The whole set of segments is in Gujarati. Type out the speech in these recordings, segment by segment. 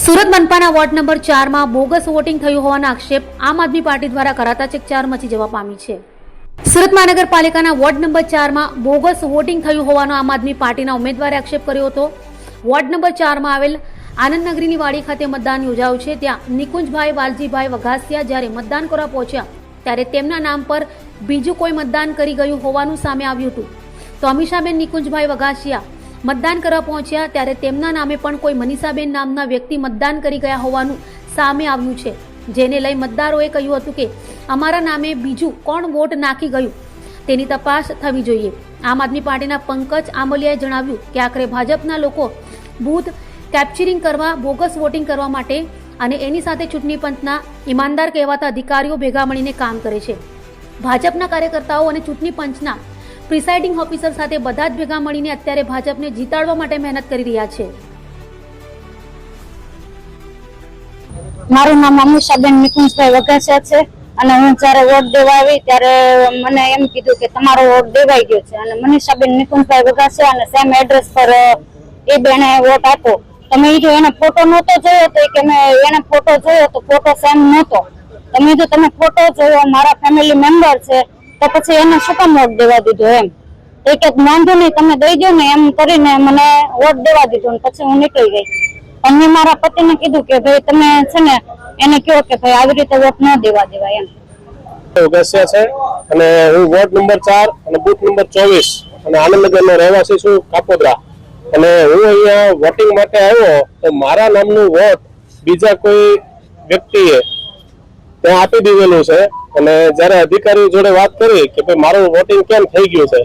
સુરત મનપાના વોર્ડ નંબર 4 માં બોગસ વોટિંગ થયું હોવાના આક્ષેપ આમ આદમી પાર્ટી દ્વારા કરાતા ચકચાર મચી જવા પામી છે। સુરત મહાનગરપાલિકાના વોર્ડ નંબર 4 માં બોગસ વોટિંગ થયું હોવાનો આમ આદમી પાર્ટીના ઉમેદવારે આક્ષેપ કર્યો હતો। વોર્ડ નંબર 4 માં આવેલ આનંદનગરીની વાડી ખાતે મતદાન યોજાયું છે। ત્યાં નિકુંજભાઈ વાલજીભાઈ વઘાસિયા જ્યારે મતદાન કરવા પહોંચ્યા ત્યારે તેમના નામ પર બીજું કોઈ મતદાન કરી ગયું હોવાનું સામે આવ્યું હતું। તો અમીષાબેન નિકુંજભાઈ વઘાસિયા મતદાન કરવા પહોંચ્યા ત્યારે તેમના નામે પણ કોઈ મનીષાબેન નામના વ્યક્તિ મતદાન કરી ગયા હોવાનું સામે આવ્યું છે, જેને લઈ મતદારોએ કહ્યું હતું કે અમારા નામે બીજું કોણ વોટ નાખી ગયું તેની તપાસ થવી જોઈએ। આમ આદમી પાર્ટીના પંકજ આંબલિયાએ જણાવ્યું કે આખરે ભાજપના લોકો બૂથ કેપ્ચરિંગ કરવા, બોગસ વોટિંગ કરવા માટે અને એની સાથે ચૂંટણી પંચના ઈમાનદાર કહેવાતા અધિકારીઓ ભેગા મળીને કામ કરે છે। ભાજપના કાર્યકર્તાઓ અને ચૂંટણી પંચના પ્રિસાઇડિંગ ઓફિસર સાથે બધા જ ભેગા મળીને અત્યારે ભાજપને જીતાડવા માટે મહેનત કરી રહ્યા છે। મારું નામ અમીષાબેન નિકુંજભાઈ વઘાસિયા છે અને હું જ્યારે વોટ દેવા આવી ત્યારે મને એમ કીધું કે તમારો વોટ દેવાઈ ગયો છે અને મનીષાબેન નિકુંજભાઈ વઘાસિયા અને સેમ એડ્રેસ પર એ બેને વોટ આપો। તમે જો એને ફોટો નહોતો જોયો તો કે એને ફોટો જોયો તો ફોટો સેમ નહોતો। તમે જો તમે ફોટો જોયો મારા ફેમિલી મેમ્બર છે તો પછી એને શું કામ વોટ દેવા દીધો એમ એક વાંધો નહીં તમે દઈ દો ને એમ કરીને મને વોટ દેવા દીધો ને પછી હું નીકળી ગઈ। અને મારા પતિને કીધું કે ભાઈ તમે છે ને એને કહો કે ભાઈ આવી રીતે વોટ ન દેવા દેવાય એમ। વઘાસિયા છે અને હું વોર્ડ નંબર 4 અને બૂથ નંબર 24 અને આનંદનગરનો રહેવાસી છું કાપોદ્રા અને હું અહીંયા વોટિંગ માટે આવ્યો તો મારા નામનું વોટ બીજા કોઈ વ્યક્તિએ ત્યાં આપી દીધેલું છે અને જ્યારે અધિકારી જોડે વાત કરી કે ભાઈ મારું વોટિંગ કેમ થઈ ગયું છે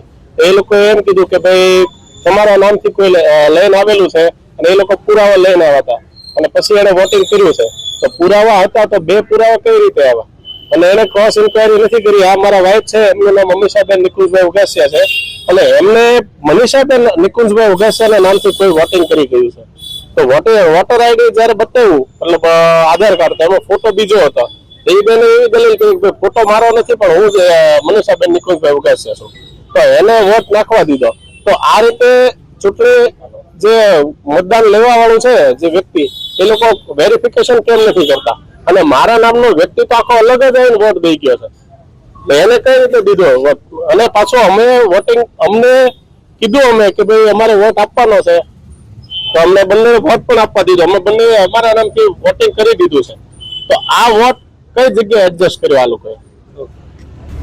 એ લોકોએ એમ કીધું કે ભાઈ તમારા નામથી કોઈ લઈને આવેલું છે અને એ લોકો પુરાવા લઈને આવ્યા હતા અને પછી એને વોટિંગ કર્યું છે। તો પુરાવા હતા તો બે પુરાવા કઈ રીતે આવ્યા અને એને ક્રોસ ઇન્ક્વાયરી નથી કરી। આ મારા વાઇફ છે, એમનું નામ અમીષાબેન નિકુંજભાઈ વઘાસિયા છે અને એમને મનીષાબેન નિકુંજભાઈ વઘાસિયાના નામથી કોઈ વોટિંગ કરી ગયું છે। તો વોટર આઈડી જયારે બતાવ્યું મતલબ આધાર કાર્ડ તો એમાં ફોટો બીજો હતો। એ બેને એવી દલીલ કરી કે ફોટો મારો નથી પણ હું જ મનીષાબેન નિકુંજભાઈ વઘાસિયા છું, તો એને વોટ નાખવા દીધો। તો આ રીતે ચૂંટણી જે મતદાન લેવા વાળું છે જે વ્યક્તિ એ લોકો વેરિફિકેશન કેમ નથી કરતા અને મારા નામનો વ્યક્તિ તો આખો અલગ જ આવીને વોટ દઈ ગયો છે, એને કઈ રીતે દીધો વોટ? અને પાછો અમે વોટિંગ અમને કીધું અમે કે ભાઈ અમારે વોટ આપવાનો છે તો અમને બંને વોટ પણ આપવા દીધો, અમે બંને અમારા નામથી વોટિંગ કરી દીધું છે। તો આ વોટ કઈ જગ્યાએ એડજસ્ટ કર્યો આ લોકોએ?